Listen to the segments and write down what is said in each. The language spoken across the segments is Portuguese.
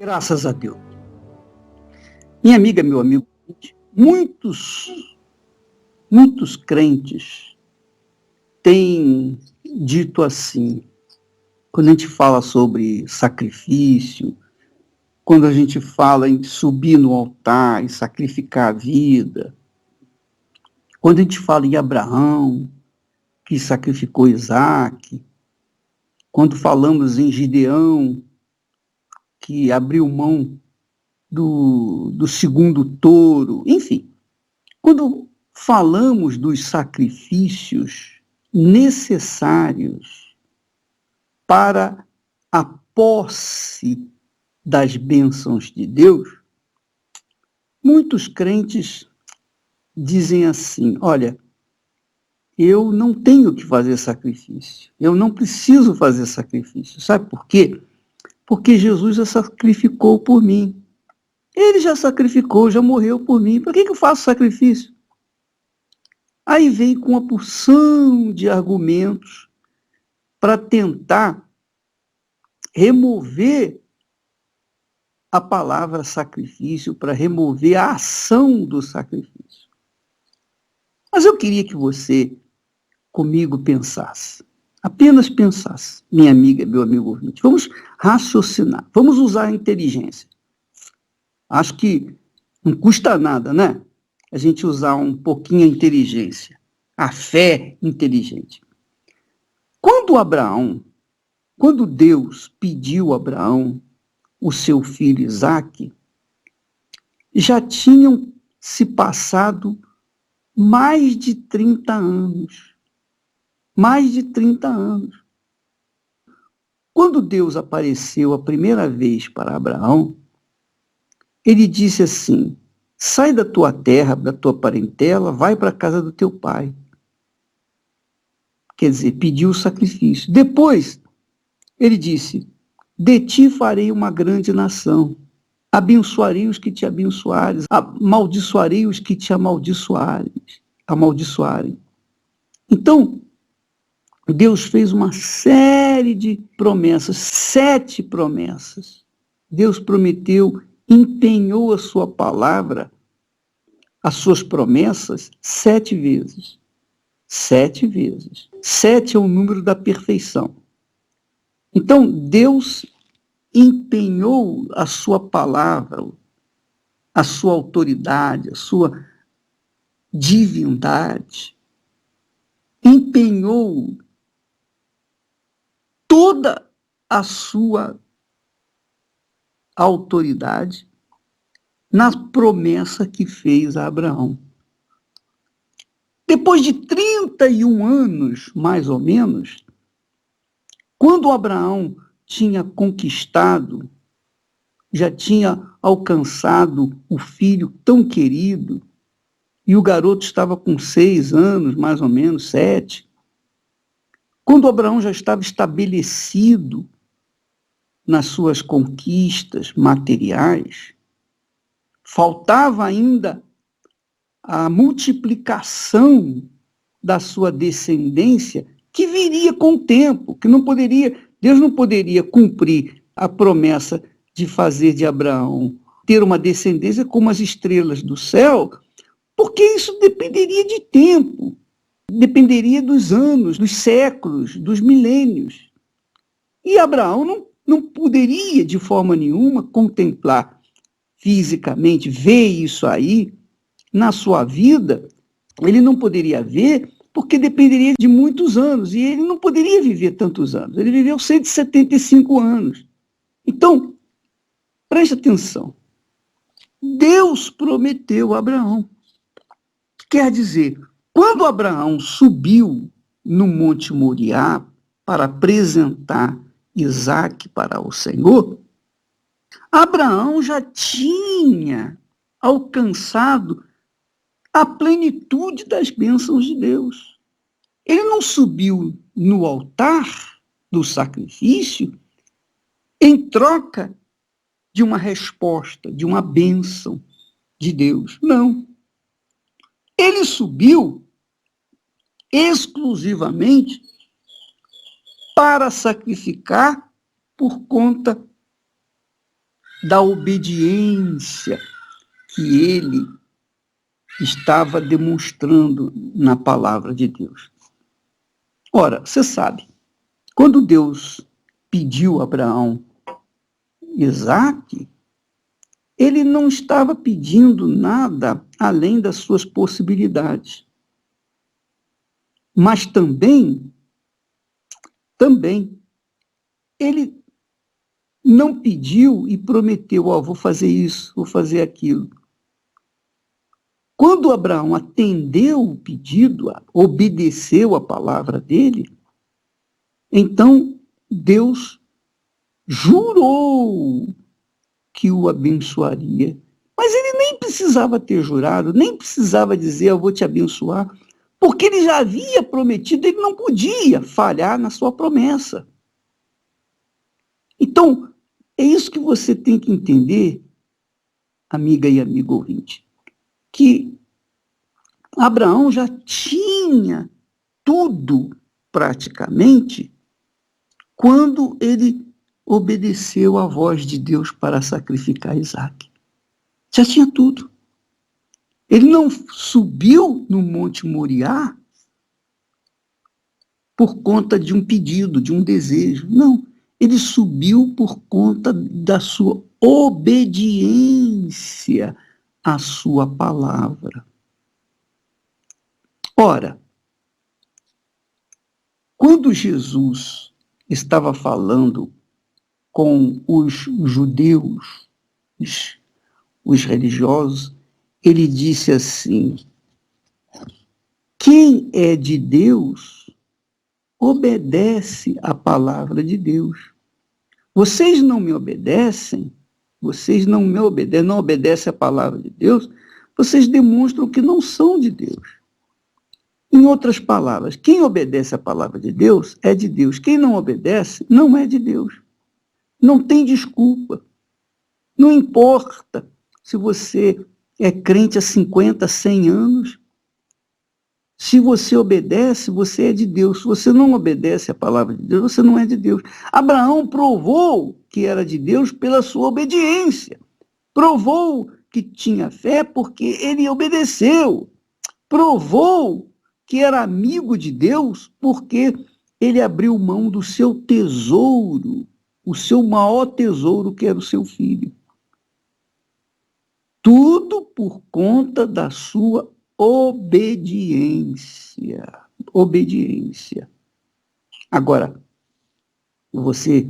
Graças a Deus. Minha amiga, meu amigo, muitos crentes têm dito assim, quando a gente fala sobre sacrifício, quando a gente fala em subir no altar e sacrificar a vida, quando a gente fala em Abraão, que sacrificou Isaac, quando falamos em Gideão, que abriu mão do segundo touro, enfim, quando falamos dos sacrifícios necessários para a posse das bênçãos de Deus, muitos crentes dizem assim: olha, eu não tenho que fazer sacrifício, eu não preciso fazer sacrifício. Sabe por quê? Porque Jesus já sacrificou por mim. Ele já sacrificou, já morreu por mim. Por que eu faço sacrifício? Aí vem com uma porção de argumentos para tentar remover a palavra sacrifício, para remover a ação do sacrifício. Mas eu queria que você, comigo, pensasse. Apenas pensasse, minha amiga, meu amigo ouvinte. Vamos raciocinar, vamos usar a inteligência. Acho que não custa nada, né? A gente usar um pouquinho a inteligência, a fé inteligente. Quando Deus pediu a Abraão o seu filho Isaque, já tinham se passado mais de 30 anos. Mais de 30 anos. Quando Deus apareceu a primeira vez para Abraão, ele disse assim: sai da tua terra, da tua parentela, vai para a casa do teu pai. Quer dizer, pediu o sacrifício. Depois, ele disse: de ti farei uma grande nação. Abençoarei os que te abençoares, amaldiçoarei os que te amaldiçoarem. Então, Deus fez uma série de promessas, 7 promessas. Deus prometeu, empenhou a sua palavra, as suas promessas, 7 vezes. 7 vezes. 7 é o número da perfeição. Então, Deus empenhou a sua palavra, a sua autoridade, a sua divindade, empenhou toda a sua autoridade na promessa que fez a Abraão. Depois de 31 anos, mais ou menos, quando Abraão tinha conquistado, já tinha alcançado o filho tão querido, e o garoto estava com 6 anos, mais ou menos, 7. Quando Abraão já estava estabelecido nas suas conquistas materiais, faltava ainda a multiplicação da sua descendência, que viria com o tempo, que Deus não poderia cumprir a promessa de fazer de Abraão ter uma descendência como as estrelas do céu, porque isso dependeria de tempo, dependeria dos anos, dos séculos, dos milênios. E Abraão não poderia, de forma nenhuma, contemplar fisicamente, ver isso aí na sua vida. Ele não poderia ver porque dependeria de muitos anos, e ele não poderia viver tantos anos. Ele viveu 175 anos. Então, preste atenção. Deus prometeu a Abraão. Quer dizer, quando Abraão subiu no Monte Moriá para apresentar Isaque para o Senhor, Abraão já tinha alcançado a plenitude das bênçãos de Deus. Ele não subiu no altar do sacrifício em troca de uma resposta, de uma bênção de Deus. Não. Ele subiu exclusivamente para sacrificar por conta da obediência que ele estava demonstrando na palavra de Deus. Ora, você sabe, quando Deus pediu a Abraão Isaque, ele não estava pedindo nada além das suas possibilidades. Mas também, ele não pediu e prometeu, vou fazer isso, vou fazer aquilo. Quando Abraão atendeu o pedido, obedeceu a palavra dele, então Deus jurou que o abençoaria. Mas ele nem precisava ter jurado, nem precisava dizer, eu vou te abençoar, porque ele já havia prometido, ele não podia falhar na sua promessa. Então, é isso que você tem que entender, amiga e amigo ouvinte, que Abraão já tinha tudo, praticamente, quando ele obedeceu à voz de Deus para sacrificar Isaque. Já tinha tudo. Ele não subiu no Monte Moriá por conta de um pedido, de um desejo. Não. Ele subiu por conta da sua obediência à sua palavra. Ora, quando Jesus estava falando com os judeus, os religiosos, ele disse assim: quem é de Deus obedece à palavra de Deus. Vocês não me obedecem, não obedecem à palavra de Deus, vocês demonstram que não são de Deus. Em outras palavras, quem obedece à palavra de Deus é de Deus. Quem não obedece não é de Deus. Não tem desculpa. Não importa se você é crente há 50, 100 anos. Se você obedece, você é de Deus. Se você não obedece à palavra de Deus, você não é de Deus. Abraão provou que era de Deus pela sua obediência. Provou que tinha fé porque ele obedeceu. Provou que era amigo de Deus porque ele abriu mão do seu tesouro, o seu maior tesouro, que era o seu filho. Tudo por conta da sua obediência. Obediência. Agora, você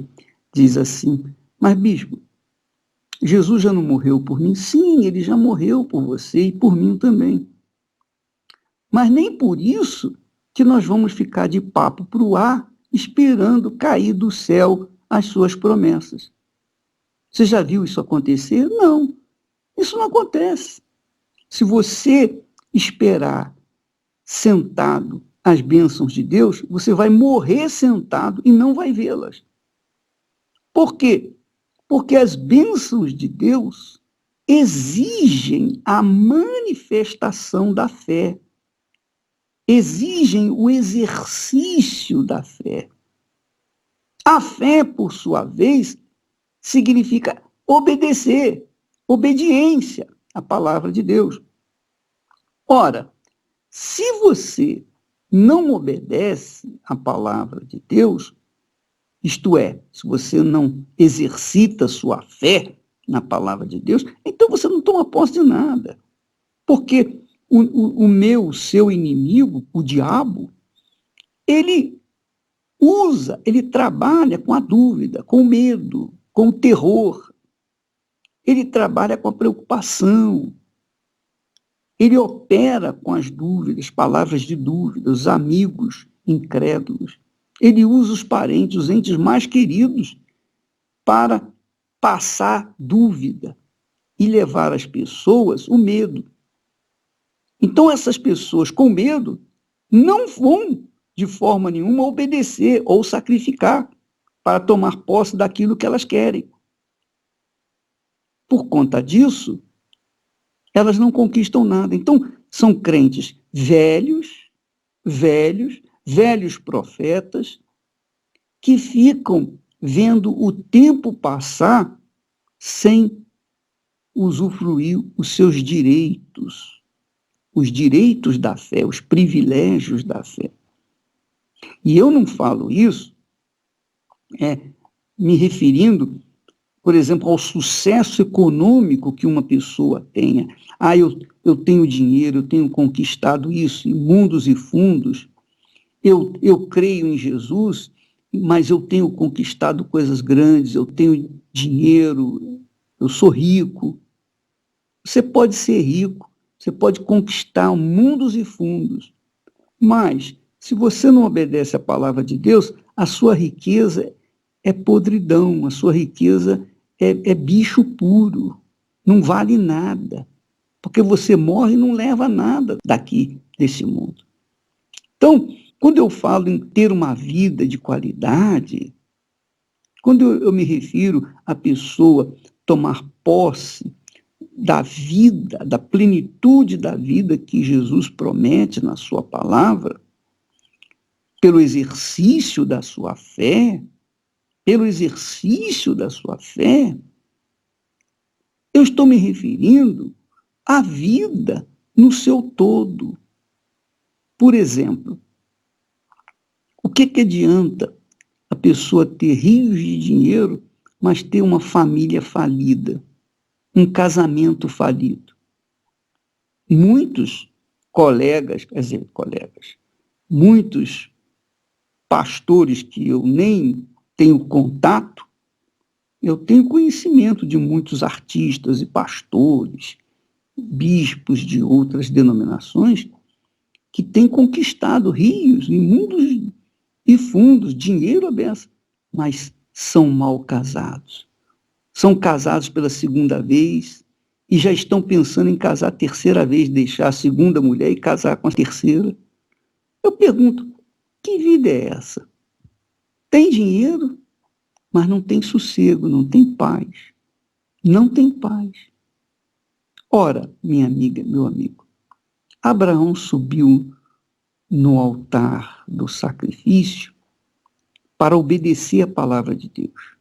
diz assim, mas bispo, Jesus já não morreu por mim? Sim, ele já morreu por você e por mim também. Mas nem por isso que nós vamos ficar de papo para o ar esperando cair do céu as suas promessas. Você já viu isso acontecer? Não, isso não acontece. Se você esperar sentado as bênçãos de Deus, você vai morrer sentado e não vai vê-las. Por quê? Porque as bênçãos de Deus exigem a manifestação da fé, exigem o exercício da fé. A fé, por sua vez, significa obedecer, obediência à palavra de Deus. Ora, se você não obedece à palavra de Deus, isto é, se você não exercita sua fé na palavra de Deus, então você não toma posse de nada. Porque o seu inimigo, o diabo, ele trabalha com a dúvida, com o medo, com o terror. Ele trabalha com a preocupação. Ele opera com as dúvidas, palavras de dúvida, os amigos incrédulos. Ele usa os parentes, os entes mais queridos, para passar dúvida e levar às pessoas o medo. Então, essas pessoas com medo não vão, de forma nenhuma, obedecer ou sacrificar para tomar posse daquilo que elas querem. Por conta disso, elas não conquistam nada. Então, são crentes velhos profetas que ficam vendo o tempo passar sem usufruir os seus direitos, os direitos da fé, os privilégios da fé. E eu não falo isso me referindo, por exemplo, ao sucesso econômico que uma pessoa tenha. Eu tenho dinheiro, eu tenho conquistado isso, e mundos e fundos. Eu creio em Jesus, mas eu tenho conquistado coisas grandes, eu tenho dinheiro, eu sou rico. Você pode ser rico, você pode conquistar mundos e fundos, mas se você não obedece à palavra de Deus, a sua riqueza é podridão, a sua riqueza é bicho puro, não vale nada, porque você morre e não leva nada daqui, desse mundo. Então, quando eu falo em ter uma vida de qualidade, quando eu me refiro à pessoa tomar posse da vida, da plenitude da vida que Jesus promete na sua palavra, pelo exercício da sua fé, eu estou me referindo à vida no seu todo. Por exemplo, o que adianta a pessoa ter rios de dinheiro, mas ter uma família falida, um casamento falido? Muitos muitos pastores que eu nem tenho contato, eu tenho conhecimento de muitos artistas e pastores, bispos de outras denominações, que têm conquistado rios e mundos e fundos, dinheiro à beça, mas são mal casados. São casados pela segunda vez e já estão pensando em casar a terceira vez, deixar a segunda mulher e casar com a terceira. Eu pergunto, que vida é essa? Tem dinheiro, mas não tem sossego, não tem paz. Não tem paz. Ora, minha amiga, meu amigo, Abraão subiu no altar do sacrifício para obedecer a palavra de Deus,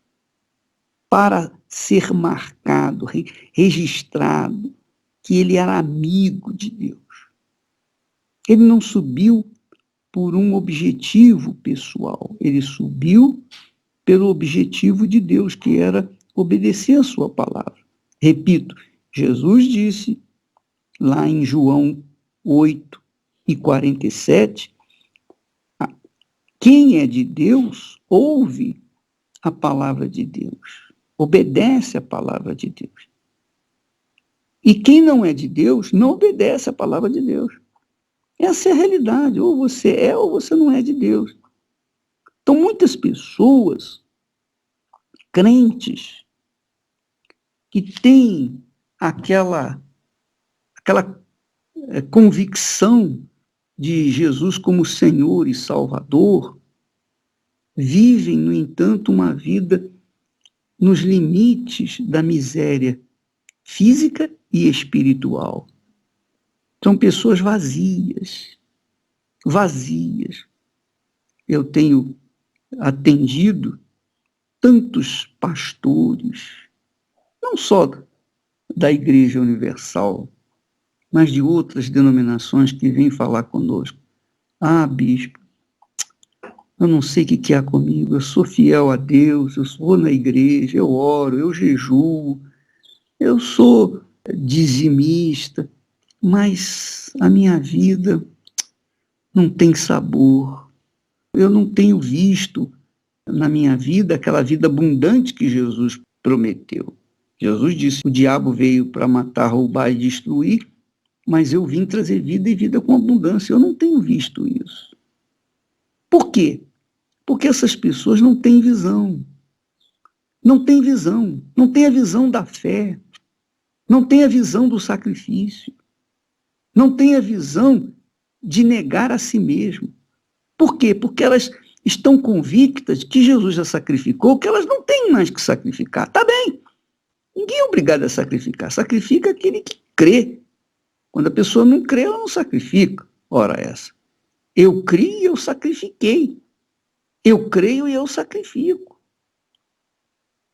para ser marcado, registrado, que ele era amigo de Deus. Ele não subiu por um objetivo pessoal, ele subiu pelo objetivo de Deus, que era obedecer a sua palavra. Repito, Jesus disse lá em João 8:47, quem é de Deus ouve a palavra de Deus, obedece a palavra de Deus. E quem não é de Deus não obedece a palavra de Deus. Essa é a realidade, ou você é ou você não é de Deus. Então muitas pessoas, crentes, que têm aquela convicção de Jesus como Senhor e Salvador, vivem, no entanto, uma vida nos limites da miséria física e espiritual. São pessoas vazias. Eu tenho atendido tantos pastores, não só da Igreja Universal, mas de outras denominações que vêm falar conosco. Bispo, eu não sei o que há comigo, eu sou fiel a Deus, eu vou na igreja, eu oro, eu jejuo, eu sou dizimista, mas a minha vida não tem sabor. Eu não tenho visto na minha vida aquela vida abundante que Jesus prometeu. Jesus disse: o diabo veio para matar, roubar e destruir, mas eu vim trazer vida e vida com abundância. Eu não tenho visto isso. Por quê? Porque essas pessoas não têm visão. Não têm visão. Não têm a visão da fé. Não têm a visão do sacrifício. Não têm a visão de negar a si mesmo. Por quê? Porque elas estão convictas que Jesus já sacrificou, que elas não têm mais que sacrificar. Tá bem. Ninguém é obrigado a sacrificar. Sacrifica aquele que crê. Quando a pessoa não crê, ela não sacrifica. Ora essa. Eu criei e eu sacrifiquei. Eu creio e eu sacrifico.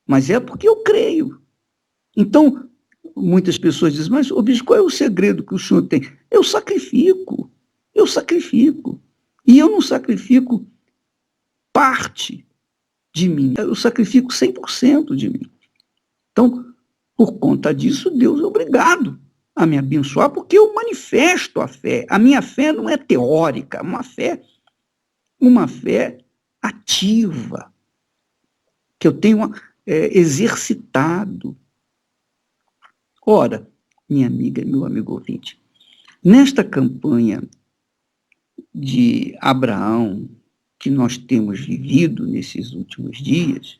Mas é porque eu creio. Então, muitas pessoas dizem, mas, ô bispo, qual é o segredo que o senhor tem? Eu sacrifico. E eu não sacrifico parte de mim, eu sacrifico 100% de mim. Então, por conta disso, Deus é obrigado a me abençoar, porque eu manifesto a fé. A minha fé não é teórica, uma fé ativa, que eu tenho exercitado. Ora, minha amiga e meu amigo ouvinte, nesta campanha de Abraão que nós temos vivido nesses últimos dias,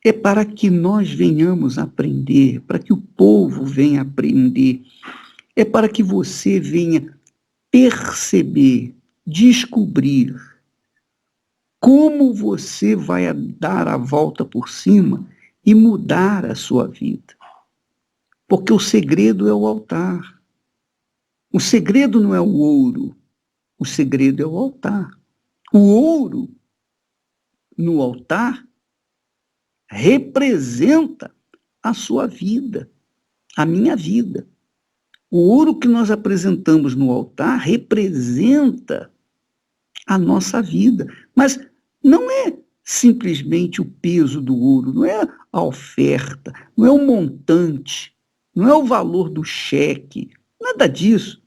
é para que nós venhamos aprender, para que o povo venha aprender, é para que você venha perceber, descobrir como você vai dar a volta por cima e mudar a sua vida. Porque o segredo é o altar. O segredo não é o ouro, o segredo é o altar. O ouro no altar representa a sua vida, a minha vida. O ouro que nós apresentamos no altar representa a nossa vida. Mas não é simplesmente o peso do ouro, não é a oferta, não é o montante, não é o valor do cheque, nada disso.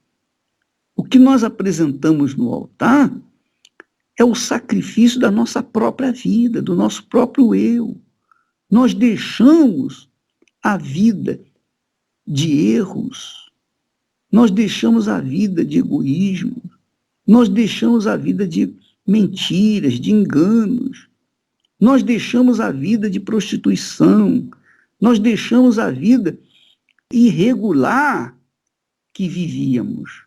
O que nós apresentamos no altar é o sacrifício da nossa própria vida, do nosso próprio eu. Nós deixamos a vida de erros, nós deixamos a vida de egoísmo, nós deixamos a vida de mentiras, de enganos, nós deixamos a vida de prostituição, nós deixamos a vida irregular que vivíamos,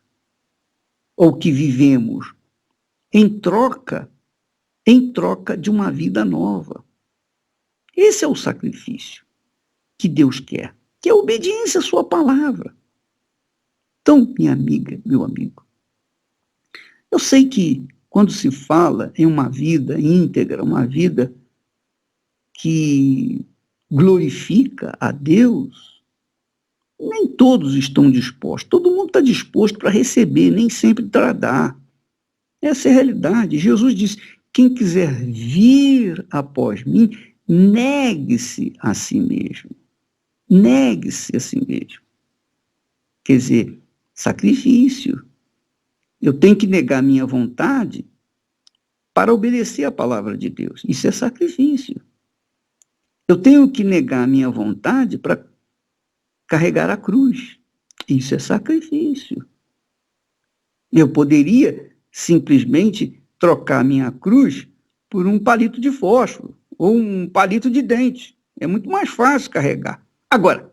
ou que vivemos, em troca de uma vida nova. Esse é o sacrifício que Deus quer, que é a obediência à sua palavra. Então, minha amiga, meu amigo, eu sei que quando se fala em uma vida íntegra, uma vida que glorifica a Deus, nem todos estão dispostos. Todo mundo está disposto para receber, nem sempre para dar. Essa é a realidade. Jesus disse, quem quiser vir após mim, negue-se a si mesmo. Negue-se a si mesmo. Quer dizer, sacrifício. Eu tenho que negar minha vontade para obedecer a palavra de Deus. Isso é sacrifício. Eu tenho que negar minha vontade para carregar a cruz. Isso é sacrifício. Eu poderia simplesmente trocar minha cruz por um palito de fósforo ou um palito de dente. É muito mais fácil carregar. Agora,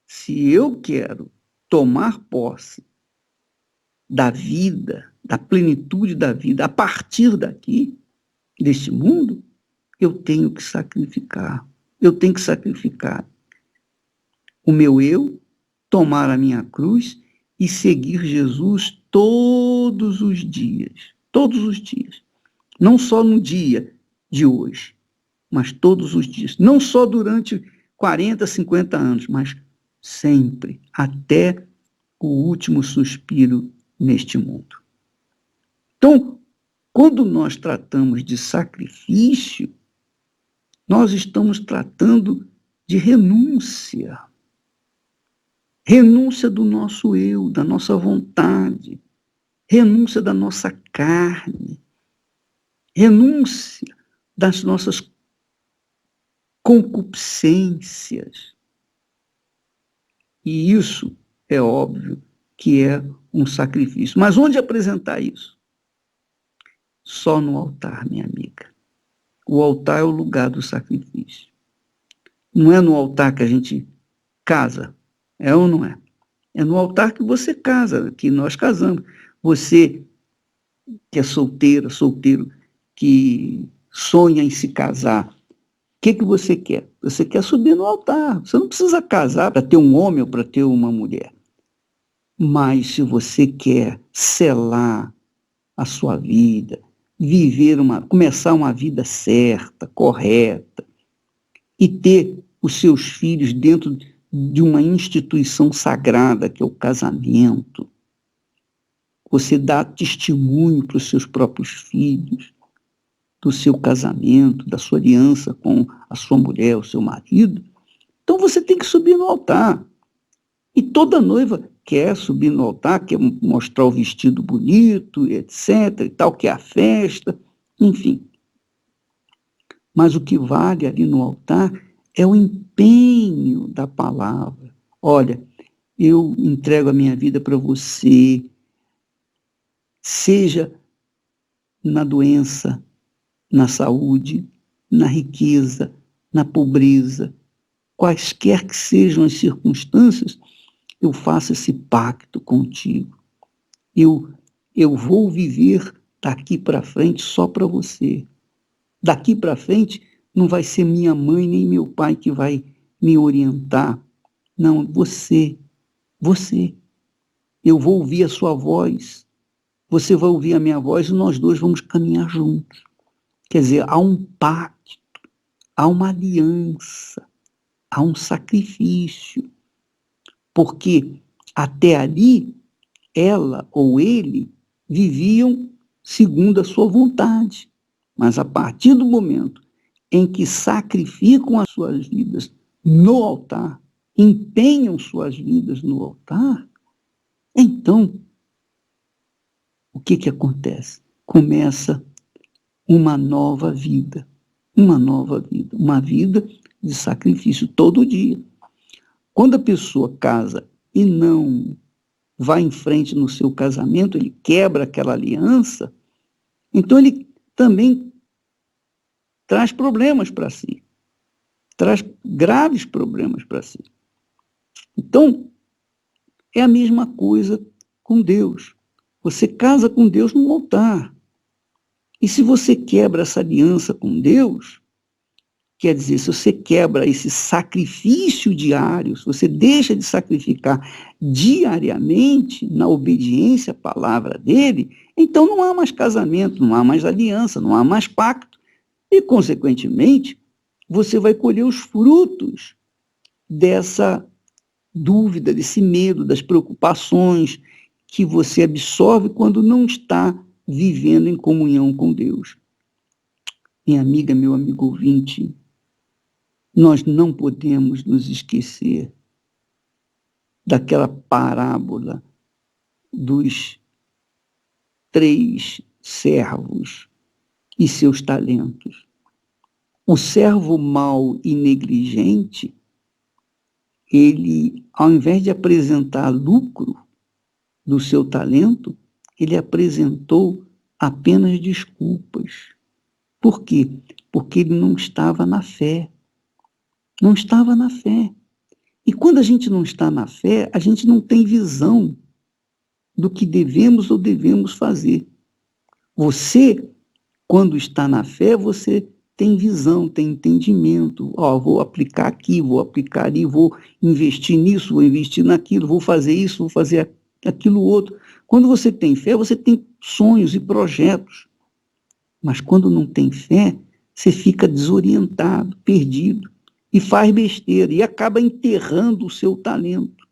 se eu quero tomar posse da vida, da plenitude da vida, a partir daqui, deste mundo, eu tenho que sacrificar. Eu tenho que sacrificar o meu eu, tomar a minha cruz e seguir Jesus todos os dias. Todos os dias. Não só no dia de hoje, mas todos os dias. Não só durante 40, 50 anos, mas sempre, até o último suspiro neste mundo. Então, quando nós tratamos de sacrifício, nós estamos tratando de renúncia. Renúncia do nosso eu, da nossa vontade, renúncia da nossa carne, renúncia das nossas concupiscências. E isso é óbvio que é um sacrifício. Mas onde apresentar isso? Só no altar, minha amiga. O altar é o lugar do sacrifício. Não é no altar que a gente casa, é ou não é? É no altar que você casa, que nós casamos. Você que é solteira, solteiro, que sonha em se casar, o que você quer? Você quer subir no altar. Você não precisa casar para ter um homem ou para ter uma mulher. Mas se você quer selar a sua vida, começar uma vida certa, correta, e ter os seus filhos dentro de uma instituição sagrada, que é o casamento. Você dá testemunho para os seus próprios filhos do seu casamento, da sua aliança com a sua mulher, o seu marido. Então você tem que subir no altar. E toda noiva quer subir no altar, quer mostrar o vestido bonito, etc. e tal, que é a festa, enfim. Mas o que vale ali no altar é o empenho da palavra. Olha, eu entrego a minha vida para você, seja na doença, na saúde, na riqueza, na pobreza, quaisquer que sejam as circunstâncias, eu faço esse pacto contigo. Eu vou viver daqui para frente só para você. Daqui para frente não vai ser minha mãe nem meu pai que vai me orientar. Não, você. Eu vou ouvir a sua voz, você vai ouvir a minha voz e nós dois vamos caminhar juntos. Quer dizer, há um pacto, há uma aliança, há um sacrifício. Porque até ali, ela ou ele viviam segundo a sua vontade. Mas a partir do momento em que sacrificam as suas vidas no altar, empenham suas vidas no altar, então, o que acontece? Começa uma nova vida, uma vida de sacrifício todo dia. Quando a pessoa casa e não vai em frente no seu casamento, ele quebra aquela aliança, então ele também traz problemas para si, traz graves problemas para si. Então, é a mesma coisa com Deus. Você casa com Deus no altar. E se você quebra essa aliança com Deus, quer dizer, se você quebra esse sacrifício diário, se você deixa de sacrificar diariamente na obediência à palavra dele, então não há mais casamento, não há mais aliança, não há mais pacto. E, consequentemente, você vai colher os frutos dessa dúvida, desse medo, das preocupações que você absorve quando não está vivendo em comunhão com Deus. Minha amiga, meu amigo ouvinte, nós não podemos nos esquecer daquela parábola dos 3 servos e seus talentos. O servo mau e negligente, ele, ao invés de apresentar lucro do seu talento, ele apresentou apenas desculpas. Por quê? Porque ele não estava na fé. Não estava na fé. E quando a gente não está na fé, a gente não tem visão do que devemos ou devemos fazer. Você, quando está na fé, você tem visão, tem entendimento. Vou aplicar aqui, vou aplicar ali, vou investir nisso, vou investir naquilo, vou fazer isso, vou fazer aquilo outro. Quando você tem fé, você tem sonhos e projetos. Mas quando não tem fé, você fica desorientado, perdido, e faz besteira, e acaba enterrando o seu talento.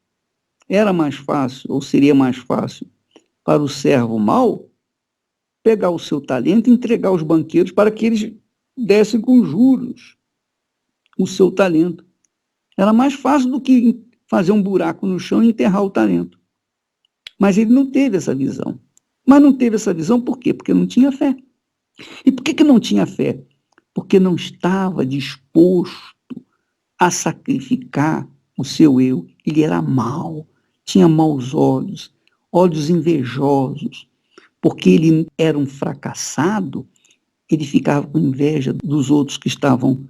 Era mais fácil, ou seria mais fácil, para o servo mau, pegar o seu talento e entregar aos banqueiros para que eles dessem com juros o seu talento. Era mais fácil do que fazer um buraco no chão e enterrar o talento. Mas ele não teve essa visão. Mas não teve essa visão por quê? Porque não tinha fé. E por que não tinha fé? Porque não estava disposto a sacrificar o seu eu. Ele era mau, tinha maus olhos, olhos invejosos. Porque ele era um fracassado, ele ficava com inveja dos outros que estavam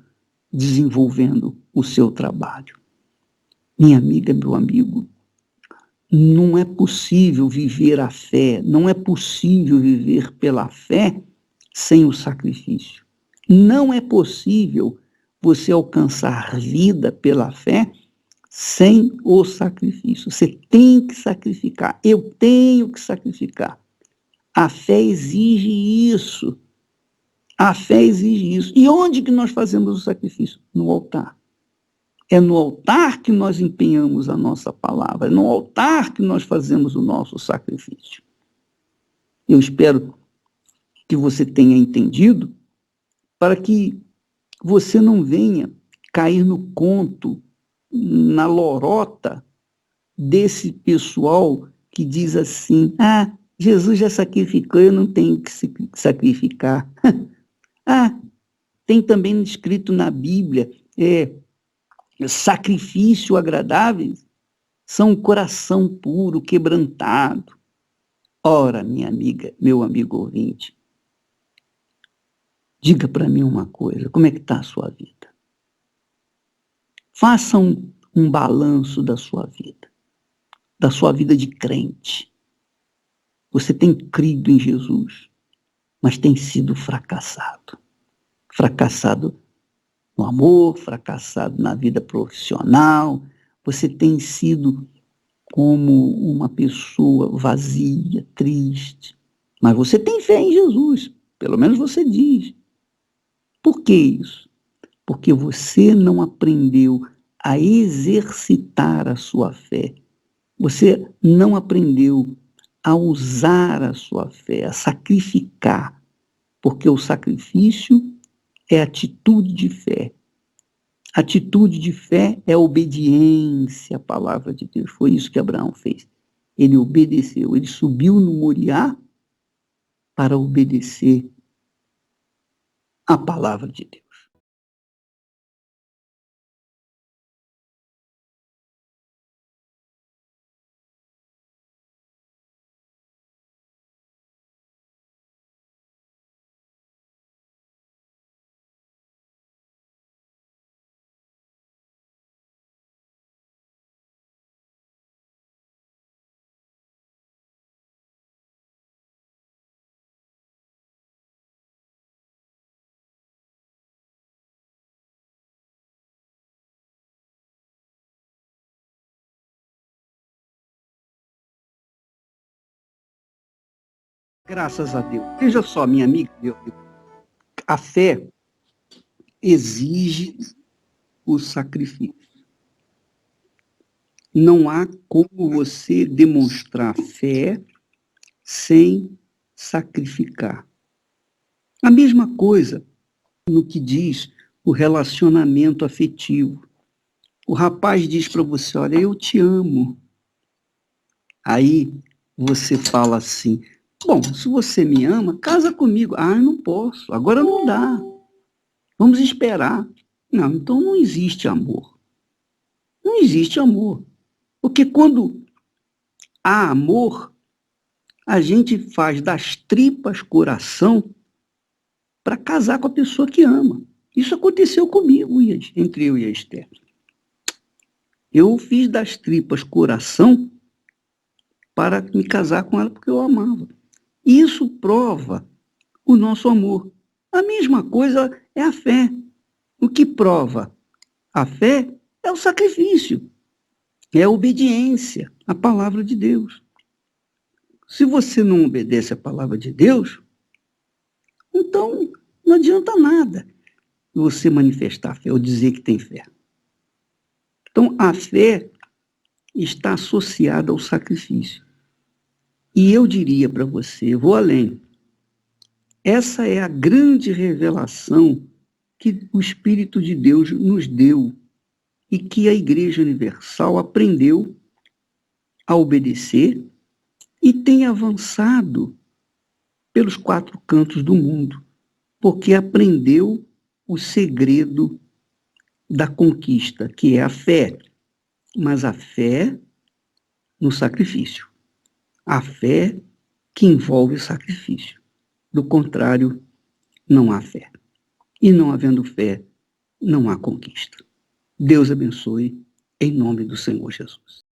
desenvolvendo o seu trabalho. Minha amiga, meu amigo, não é possível viver a fé, não é possível viver pela fé sem o sacrifício. Não é possível você alcançar vida pela fé sem o sacrifício. Você tem que sacrificar. Eu tenho que sacrificar. A fé exige isso. A fé exige isso. E onde que nós fazemos o sacrifício? No altar. É no altar que nós empenhamos a nossa palavra, é no altar que nós fazemos o nosso sacrifício. Eu espero que você tenha entendido, para que você não venha cair no conto, na lorota desse pessoal que diz assim: ah, Jesus já sacrificou, eu não tenho que sacrificar. Ah, tem também escrito na Bíblia, sacrifício agradável são um coração puro, quebrantado. Ora, minha amiga, meu amigo ouvinte, diga para mim uma coisa, como é que está a sua vida? Faça um balanço da sua vida de crente. Você tem crido em Jesus, mas tem sido fracassado. Fracassado no amor, fracassado na vida profissional. Você tem sido como uma pessoa vazia, triste. Mas você tem fé em Jesus, pelo menos você diz. Por que isso? Porque você não aprendeu a exercitar a sua fé. Você não aprendeu a usar a sua fé, a sacrificar. Porque o sacrifício é atitude de fé. Atitude de fé é obediência à palavra de Deus. Foi isso que Abraão fez. Ele obedeceu, ele subiu no Moriá para obedecer à palavra de Deus. Graças a Deus. Veja só, minha amiga, a fé exige o sacrifício. Não há como você demonstrar fé sem sacrificar. A mesma coisa no que diz o relacionamento afetivo. O rapaz diz para você: olha, eu te amo. Aí você fala assim: bom, se você me ama, casa comigo. Ah, eu não posso, agora não dá. Vamos esperar. Não, então não existe amor. Não existe amor. Porque quando há amor, a gente faz das tripas coração para casar com a pessoa que ama. Isso aconteceu comigo, entre eu e a Esther. Eu fiz das tripas coração para me casar com ela porque eu amava. Isso prova o nosso amor. A mesma coisa é a fé. O que prova a fé é o sacrifício, é a obediência à palavra de Deus. Se você não obedece à palavra de Deus, então não adianta nada você manifestar fé ou dizer que tem fé. Então, a fé está associada ao sacrifício. E eu diria para você, vou além, essa é a grande revelação que o Espírito de Deus nos deu e que a Igreja Universal aprendeu a obedecer e tem avançado pelos 4 cantos do mundo, porque aprendeu o segredo da conquista, que é a fé, mas a fé no sacrifício. A fé que envolve o sacrifício. Do contrário, não há fé. E não havendo fé, não há conquista. Deus abençoe, em nome do Senhor Jesus.